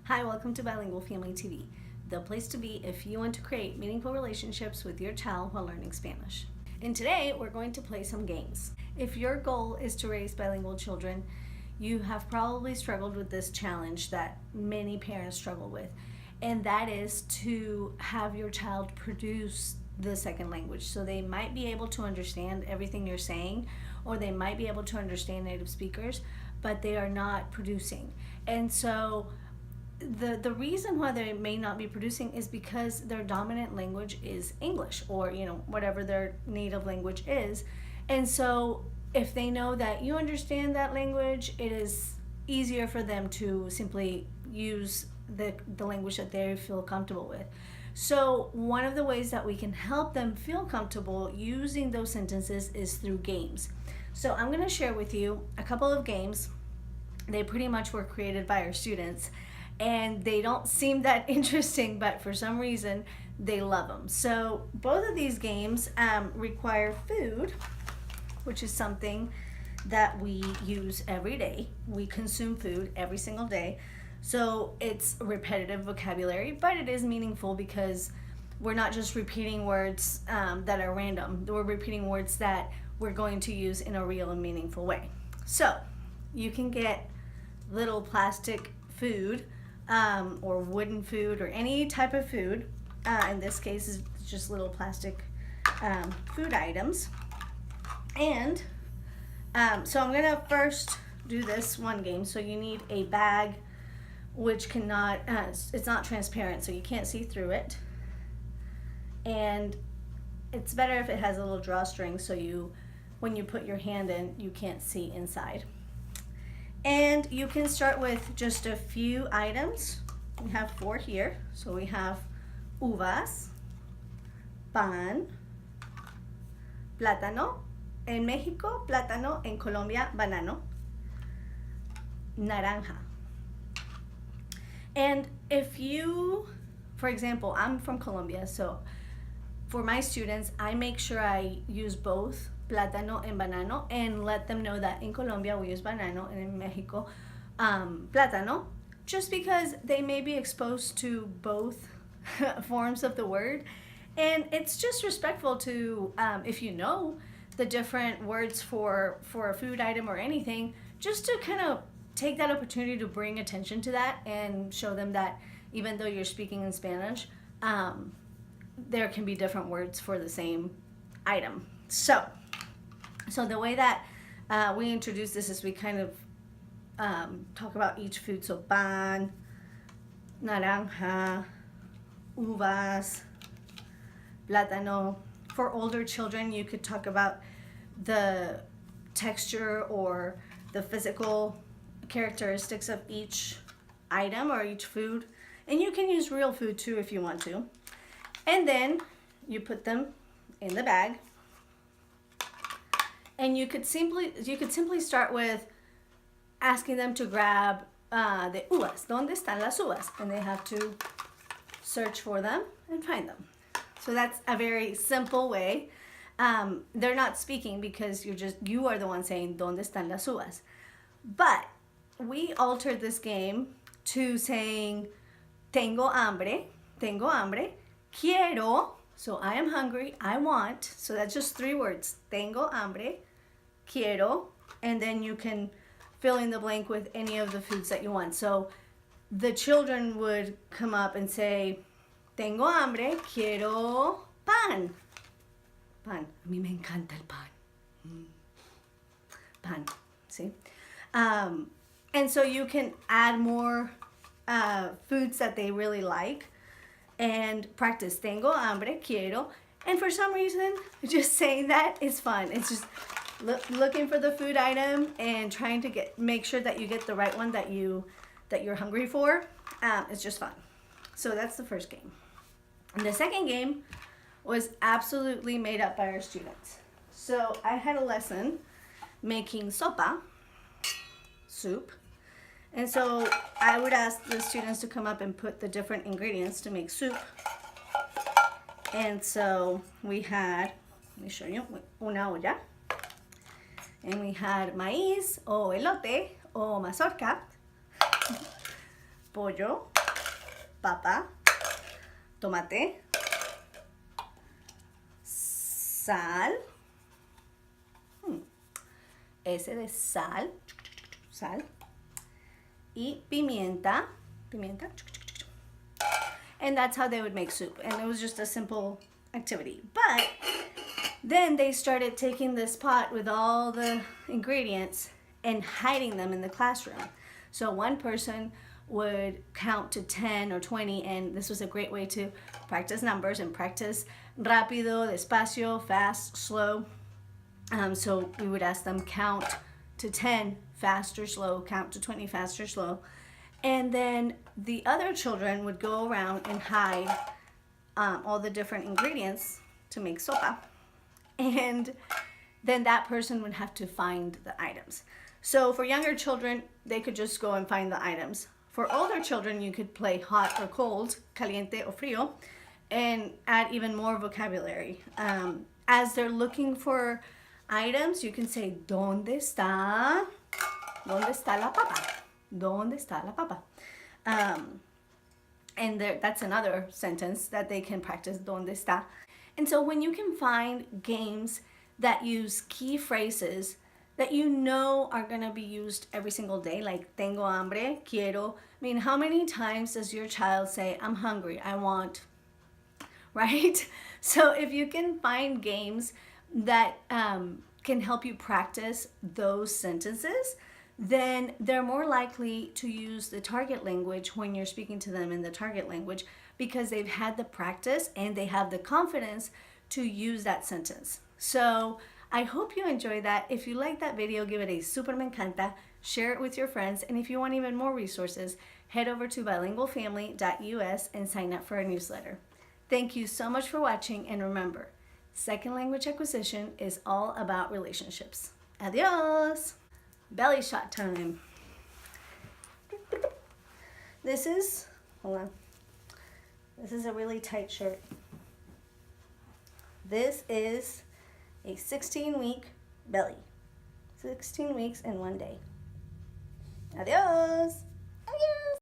Hi, welcome to Bilingual Family TV, the place to be if you want to create meaningful relationships with your child while learning Spanish. And today we're going to play some games. If your goal is to raise bilingual children, you have probably struggled with this challenge that many parents struggle with, and that is to have your child produce the second language. So they might be able to understand everything you're saying, or they might be able to understand native speakers, but they are not producing. And so the reason why they may not be producing is because their dominant language is English, or whatever their native language is. And so if they know that you understand that language, it is easier for them to simply use the language that they feel comfortable with. So one of the ways that we can help them feel comfortable using those sentences is through games. So I'm going to share with you a couple of games. They pretty much were created by our students, and they don't seem that interesting, but for some reason they love them. So both of these games require food, which is something that we use every day. We consume food every single day. So it's repetitive vocabulary, but it is meaningful because we're not just repeating words that are random. We're repeating words that we're going to use in a real and meaningful way. So you can get little plastic food or wooden food or any type of food. In this case, it's just little plastic food items. And so I'm gonna first do this one game. So you need a bag which cannot, it's not transparent, so you can't see through it. And it's better if it has a little drawstring, so when you put your hand in, you can't see inside. And you can start with just a few items. We have 4 here. So we have uvas, pan, plátano, en México, plátano, en Colombia, banano, naranja. And if you, for example, I'm from Colombia, so for my students, I make sure I use both plátano and banano, and let them know that in Colombia we use banano, and in Mexico plátano, just because they may be exposed to both forms of the word. And it's just respectful to, if you know the different words for a food item or anything, just to kind of take that opportunity to bring attention to that and show them that even though you're speaking in Spanish, there can be different words for the same item. So the way that we introduce this is we kind of talk about each food. So pan, naranja, uvas, plátano. For older children, you could talk about the texture or the physical characteristics of each item or each food. And you can use real food too if you want to. And then you put them in the bag. And you could simply start with asking them to grab the uvas. ¿Dónde están las uvas? And they have to search for them and find them. So that's a very simple way. They're not speaking because you are the one saying ¿Dónde están las uvas? But we altered this game to saying Tengo hambre, quiero. So I am hungry, I want. So that's just 3 words. Tengo hambre, quiero, and then you can fill in the blank with any of the foods that you want. So the children would come up and say, Tengo hambre, quiero pan. Pan. A mí me encanta el pan. Pan. See? And so you can add more foods that they really like and practice Tengo hambre, quiero. And for some reason, just saying that is fun. It's just looking for the food item and trying to make sure that you get the right one that you're hungry for. It's just fun. So that's the first game. And the second game was absolutely made up by our students. So I had a lesson making sopa, soup. And so I would ask the students to come up and put the different ingredients to make soup. And so we had, let me show you, una olla. And we had maíz o elote o mazorca, pollo, papa, tomate, sal, S de sal, sal, y pimienta, and that's how they would make soup. And it was just a simple activity. But then they started taking this pot with all the ingredients and hiding them in the classroom. So one person would count to 10 or 20, and this was a great way to practice numbers and practice rápido, despacio, fast, slow. So we would ask them count to 10 fast or slow, count to 20 fast or slow. And then the other children would go around and hide all the different ingredients to make sopa. And then that person would have to find the items. So for younger children, they could just go and find the items. For older children, you could play hot or cold, caliente o frío, and add even more vocabulary. As they're looking for items, you can say, ¿Dónde está la papa? ¿Dónde está la papa? And that's another sentence that they can practice, ¿Dónde está? And so when you can find games that use key phrases that you know are going to be used every single day, like Tengo hambre, Quiero. I mean, how many times does your child say, I'm hungry, I want, right? So if you can find games that can help you practice those sentences, then they're more likely to use the target language when you're speaking to them in the target language, because they've had the practice and they have the confidence to use that sentence. So I hope you enjoy that. If you like that video, give it a super me encanta, share it with your friends, and if you want even more resources, head over to bilingualfamily.us and sign up for our newsletter. Thank you so much for watching, and remember, second language acquisition is all about relationships. Adios! Belly shot time. This is, hold on. This is a really tight shirt. This is a 16-week belly. 16 weeks and 1 day. Adios. Adios.